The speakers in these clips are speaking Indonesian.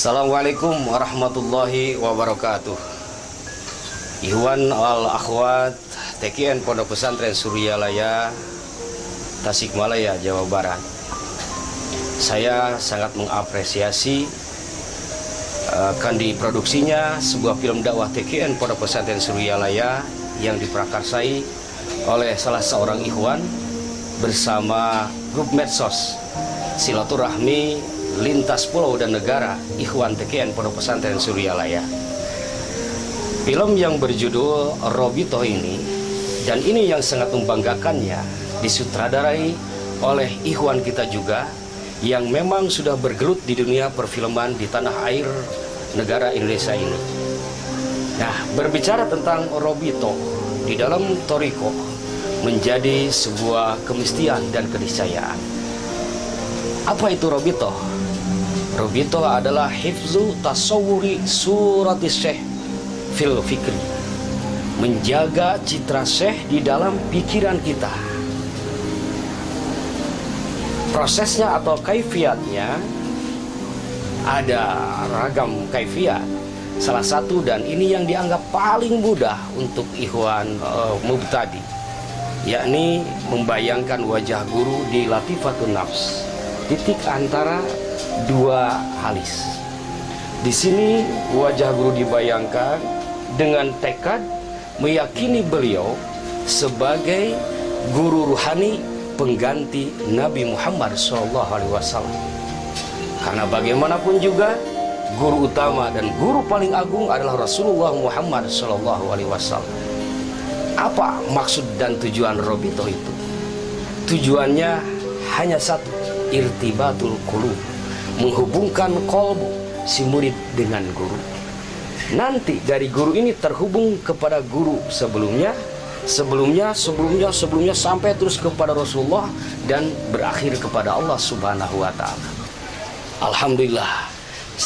Assalamualaikum warahmatullahi wabarakatuh. Ikhwan wal akhwat TKN Pondok Pesantren Suryalaya, Tasikmalaya, Jawa Barat. Saya sangat mengapresiasi akan diproduksinya sebuah film dakwah TKN Pondok Pesantren Suryalaya yang diprakarsai oleh salah seorang ikhwan bersama grup medsos silaturahmi lintas pulau dan negara Ikhwan TKN Pondok Pesantren Suryalaya. Film yang berjudul Robitoh ini, dan ini yang sangat membanggakannya, disutradarai oleh ikhwan kita juga yang memang sudah bergelut di dunia perfilman di tanah air negara Indonesia ini. Nah, berbicara tentang Robitoh di dalam Toriko menjadi sebuah kemestian dan keniscayaan. Apa itu Robitoh? Robitoh adalah hifzu tasawuri surati syekh fil fikri, menjaga citra syekh di dalam pikiran kita. Prosesnya atau kaifiatnya ada ragam kaifiat. Salah satu, dan ini yang dianggap paling mudah untuk ikhwan mubtadi, yakni membayangkan wajah guru di latifatun nafs, titik antara dua halis. Di sini wajah guru dibayangkan dengan tekad meyakini beliau sebagai guru ruhani pengganti Nabi Muhammad SAW. Karena bagaimanapun juga guru utama dan guru paling agung adalah Rasulullah Muhammad SAW. Apa maksud dan tujuan Robitoh itu? Tujuannya hanya satu, irtibatul qulub, menghubungkan kolbu si murid dengan guru. Nanti dari guru ini terhubung kepada guru sebelumnya sampai terus kepada Rasulullah dan berakhir kepada Allah Subhanahu wa Ta'ala. Alhamdulillah,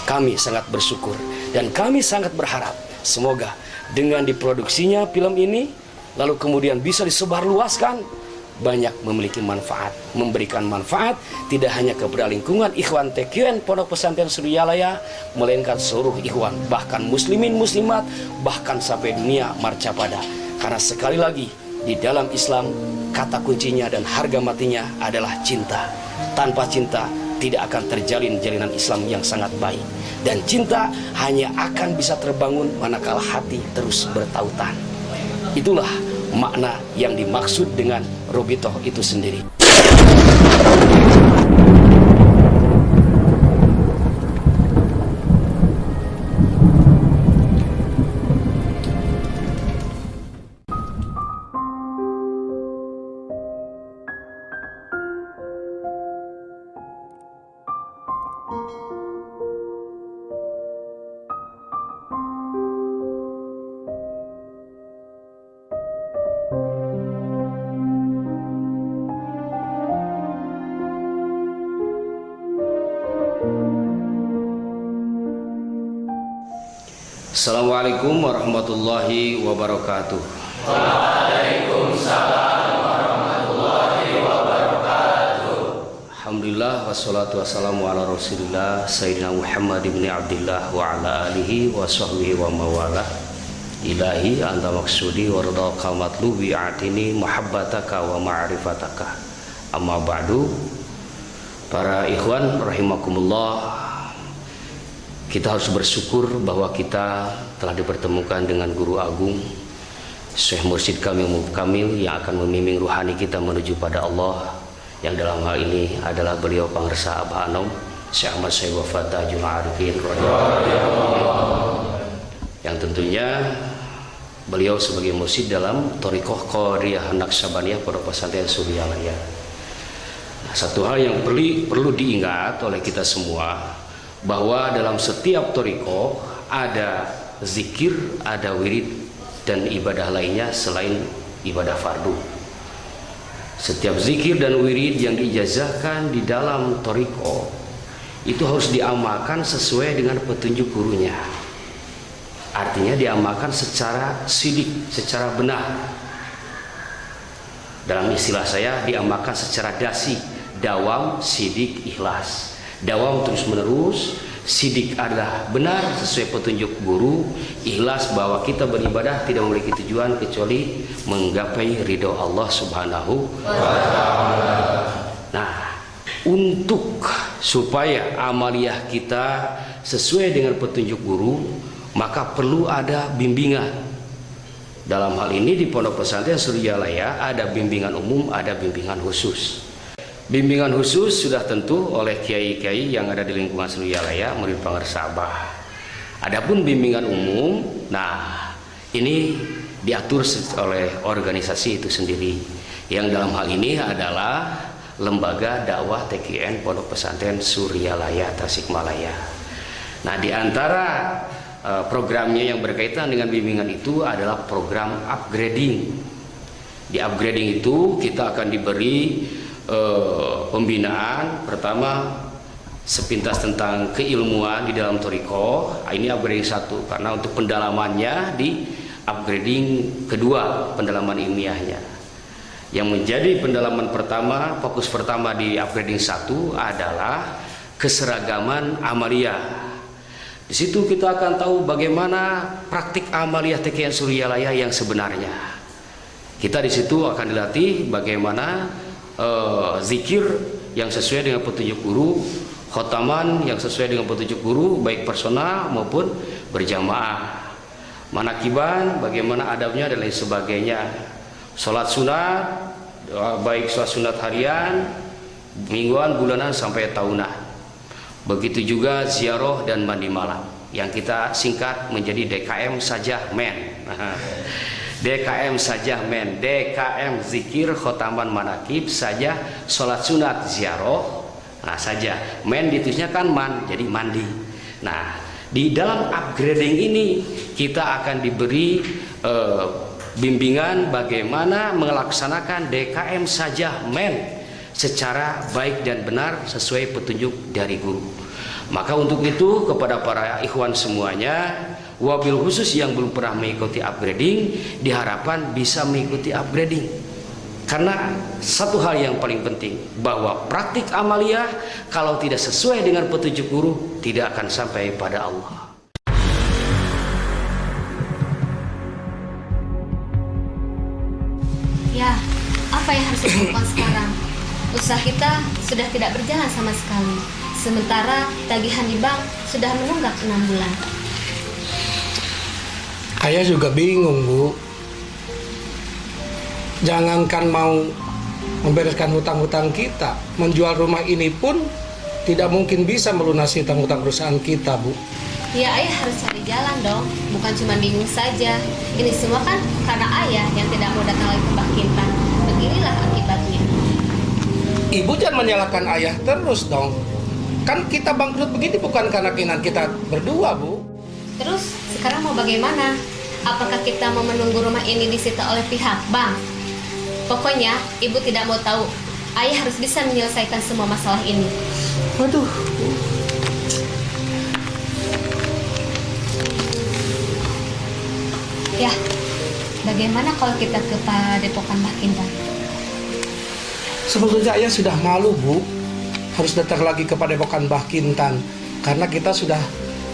kami sangat bersyukur dan kami sangat berharap semoga dengan diproduksinya film ini lalu kemudian bisa disebarluaskan, banyak memiliki manfaat, memberikan manfaat tidak hanya kepada lingkungan ikhwan TKN Pondok Pesantren Suryalaya, melainkan seluruh ikhwan, bahkan muslimin muslimat, bahkan sampai dunia marcapada. Karena sekali lagi di dalam Islam kata kuncinya dan harga matinya adalah cinta. Tanpa cinta tidak akan terjalin jalinan Islam yang sangat baik, dan cinta hanya akan bisa terbangun manakala hati terus bertautan. Itulah makna yang dimaksud dengan Robitoh itu sendiri. Assalamualaikum warahmatullahi wabarakatuh. Waalaikumsalam warahmatullahi wabarakatuh. Alhamdulillah wassalatu wassalamu ala Rasulillah Sayyidina Muhammad ibn Abdillah wa ala alihi wa sahbihi wa mawala. Ilahi anta maksudi wa ridha matlubi atini muhabbataka wa ma'rifataka. Amma ba'du. Para ikhwan rahimakumullah, kita harus bersyukur bahwa kita telah dipertemukan dengan Guru Agung, Syekh Mursyid Kamil Mubkamil, yang akan membimbing ruhani kita menuju pada Allah, yang dalam hal ini adalah beliau Pangersa Abah Anom, Syekh Ahmad Syekh Wafat Tajul Arifin, yang tentunya beliau sebagai mursyid dalam Thariqah Qadiriyah Naqsabandiyah Pondok Pesantren Suryalaya. Nah, satu hal yang perlu diingat oleh kita semua, bahwa dalam setiap toriko ada zikir, ada wirid dan ibadah lainnya selain ibadah fardu. Setiap zikir dan wirid yang diijazahkan di dalam toriko itu harus diamalkan sesuai dengan petunjuk gurunya. Artinya diamalkan secara sidik, secara benar. Dalam istilah saya, diamalkan secara dasi, dawam, sidik, ikhlas. Dawam terus menerus, sidik adalah benar sesuai petunjuk guru, ikhlas bahwa kita beribadah tidak memiliki tujuan kecuali menggapai ridho Allah Subhanahu wa Ta'ala. Nah, untuk supaya amaliyah kita sesuai dengan petunjuk guru, maka perlu ada bimbingan. Dalam hal ini di Pondok Pesantren Suryalaya ada bimbingan umum, ada bimbingan khusus. Bimbingan khusus sudah tentu oleh kiai-kiai yang ada di lingkungan Suryalaya, murid pengersabah. Adapun bimbingan umum, nah ini diatur oleh organisasi itu sendiri. Yang dalam hal ini adalah Lembaga Dakwah TKN Pondok Pesantren Suryalaya Tasikmalaya. Nah, di antara programnya yang berkaitan dengan bimbingan itu adalah program upgrading. Di upgrading itu kita akan diberi pembinaan pertama sepintas tentang keilmuan di dalam thoriqoh. Ini upgrading 1 karena untuk pendalamannya di upgrading kedua, pendalaman ilmiahnya. Yang menjadi pendalaman pertama, fokus pertama di upgrading 1 adalah keseragaman amaliyah. Di situ kita akan tahu bagaimana praktik amaliyah TKN Suryalaya yang sebenarnya. Kita di situ akan dilatih bagaimana zikir yang sesuai dengan petunjuk guru, khotaman yang sesuai dengan petunjuk guru, baik personal maupun berjamaah, manakiban, bagaimana adabnya dan lain sebagainya, sholat sunat, baik sholat sunat harian, mingguan, bulanan sampai tahunan. Begitu juga ziarah dan mandi malam yang kita singkat menjadi DKM saja men. DKM saja men, DKM zikir khotaman manakib saja sholat sunat ziarah. Nah saja men ditulisnya kan man, jadi mandi. Nah di dalam upgrading ini kita akan diberi bimbingan bagaimana melaksanakan DKM saja men secara baik dan benar sesuai petunjuk dari guru. Maka untuk itu kepada para ikhwan semuanya, wabil khusus yang belum pernah mengikuti upgrading, diharapkan bisa mengikuti upgrading. Karena satu hal yang paling penting, bahwa praktik amaliyah kalau tidak sesuai dengan petunjuk guru tidak akan sampai pada Allah. Ya, apa yang harus dilakukan sekarang? Usaha kita sudah tidak berjalan sama sekali. Sementara tagihan di bank sudah menunggak 6 bulan. Ayah juga bingung, Bu. Jangankan mau membereskan hutang-hutang kita, menjual rumah ini pun tidak mungkin bisa melunasi hutang-hutang perusahaan kita, Bu. Ya, ayah harus cari jalan dong. Bukan cuma bingung saja. Ini semua kan karena ayah yang tidak mau datang lagi ke Mbak Kintan. Beginilah akibatnya. Ibu jangan menyalahkan ayah terus dong. Kan kita bangkrut begini bukan karena keinginan kita berdua, Bu. Terus sekarang mau bagaimana? Apakah kita mau menunggu rumah ini disita oleh pihak bank? Pokoknya ibu tidak mau tahu. Ayah harus bisa menyelesaikan semua masalah ini. Waduh. Ya, bagaimana kalau kita ke Padepokan Mbak Kintan? Sebetulnya ayah sudah malu, Bu, harus datang lagi ke Padepokan Mbah Kintan karena kita sudah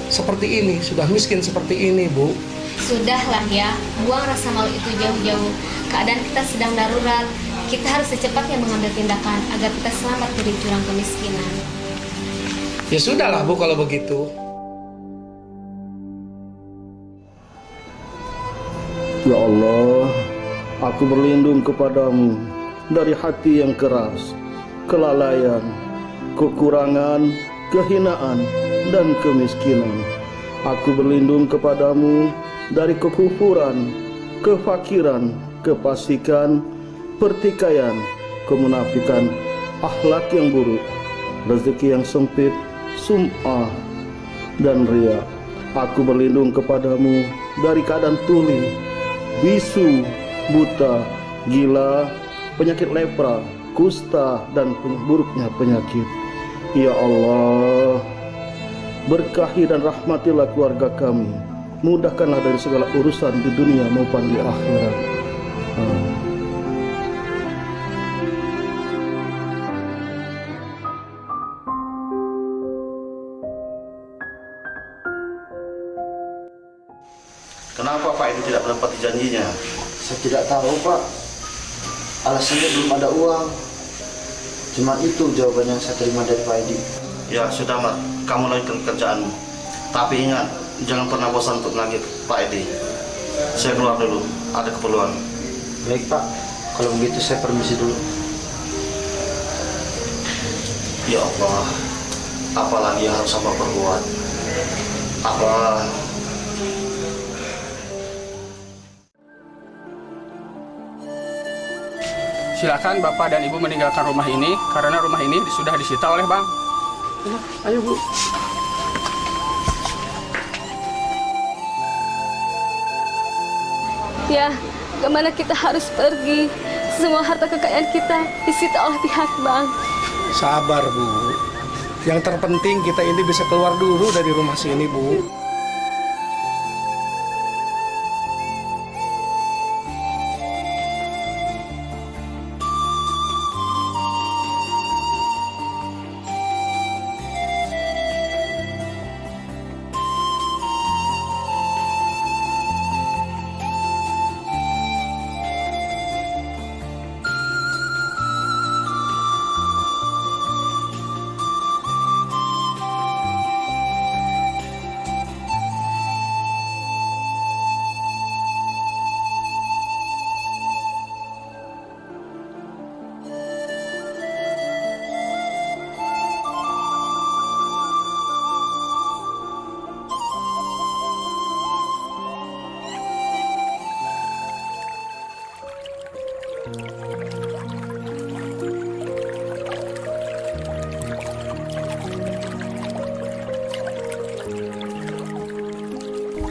seperti ini, sudah miskin seperti ini, Bu. Sudahlah ya, buang rasa malu itu jauh-jauh. Keadaan kita sedang darurat. Kita harus secepatnya mengambil tindakan agar kita selamat dari jurang kemiskinan. Ya sudahlah, Bu, kalau begitu. Ya Allah, aku berlindung kepadamu dari hati yang keras, kelalaian, kekurangan, kehinaan, dan kemiskinan. Aku berlindung kepadamu dari kekufuran, kefakiran, kefasikan, pertikaian, kemunafikan, akhlak yang buruk, rezeki yang sempit, sum'ah, dan riya. Aku berlindung kepadamu dari keadaan tuli, bisu, buta, gila, penyakit lepra, kusta, dan buruknya penyakit. Ya Allah, berkahi dan rahmatilah keluarga kami. Mudahkanlah dari segala urusan di dunia maupun di akhirat. Kenapa Pak Edi tidak menepati janjinya? Saya tidak tahu Pak. Alasannya belum ada uang. Cuma itu jawaban yang saya terima dari Pak Edi. Ya sudah Mat, kamu lanjutkan pekerjaanmu. Tapi ingat, jangan pernah bosan untuk menagih Pak Edi. Saya keluar dulu, ada keperluan. Baik Pak, kalau begitu saya permisi dulu. Ya Allah, apalagi yang harus hamba perbuat? Apa? Silakan Bapak dan Ibu meninggalkan rumah ini karena rumah ini sudah disita oleh bank. Ayo Bu. Ya, kemana kita harus pergi? Semua harta kekayaan kita disita oleh pihak bank. Sabar Bu. Yang terpenting kita ini bisa keluar dulu dari rumah sini Bu.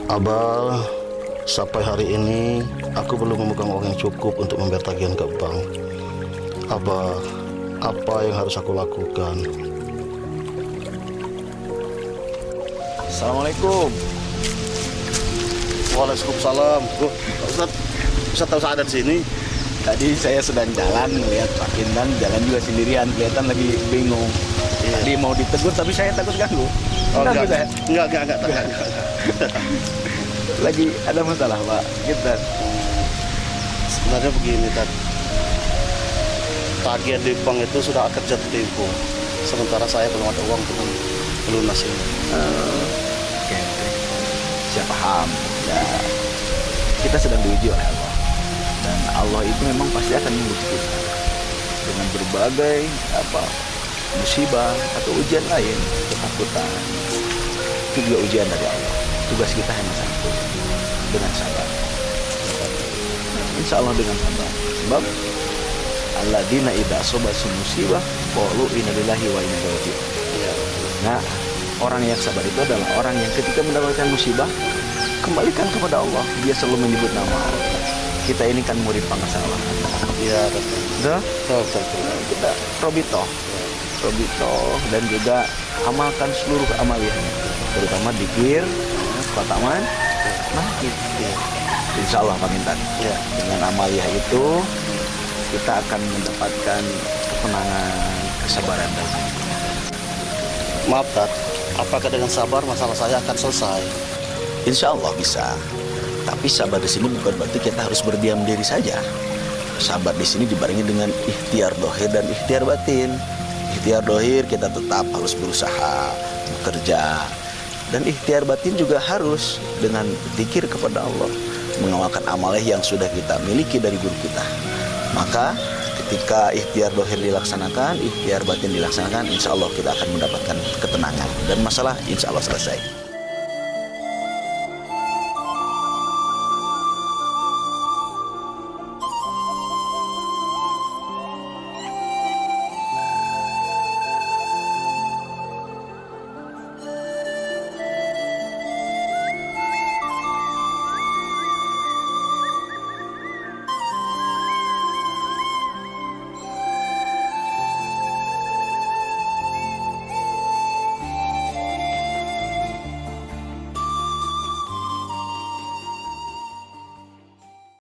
Abah, sampai hari ini aku belum memegang uang yang cukup untuk membayar tagihan ke bank. Abah, apa yang harus aku lakukan? Assalamualaikum. Waalaikumsalam. Ustaz tahu saya ada di sini. Tadi saya sedang jalan melihat Pak Kindan jalan juga sendirian, kelihatan lagi bingung. Tadi mau ditegur tapi saya takut ganggu. Enggak. Lagi ada masalah Pak Kindan. Sebenarnya begini, Tad. Tagihan di bank itu sudah akan jatuh tempo. Sementara saya belum ada uang untuk melunasinya. Oke. Saya paham. Ya, kita sedang diuji oleh Allah. Dan Allah itu memang pasti akan menguji kita dengan berbagai musibah atau ujian lain, ketakutan. Itu juga ujian dari Allah. Tugas kita hanya satu, dengan sabar. Insya Allah dengan sabar. Sebab alladzina idza asabathum musibah qalu inna lillahi wa inna ilaihi raji'un. Nah, orang yang sabar itu adalah orang yang ketika mendapatkan musibah kembalikan kepada Allah. Dia selalu menyebut nama Allah. Kita ini kan murid pengasal. Iya, betul. Kita robito dan juga amalkan seluruh amaliyahnya, terutama dzikir, khataman, mahid. Insya Allah Pak Mintan. Ya. Dengan amaliyah itu kita akan mendapatkan ketenangan, kesabaran dan Maaf, Tad. Apakah dengan sabar masalah saya akan selesai? Insya Allah bisa. Tapi sabar di sini bukan berarti kita harus berdiam diri saja. Sabar di sini dibarengi dengan ikhtiar dohir dan ikhtiar batin. Ikhtiar dohir kita tetap harus berusaha, bekerja. Dan ikhtiar batin juga harus dengan zikir kepada Allah. Mengamalkan amalah yang sudah kita miliki dari guru kita. Maka ketika ikhtiar dohir dilaksanakan, ikhtiar batin dilaksanakan, insya Allah kita akan mendapatkan ketenangan. Dan masalah insya Allah selesai.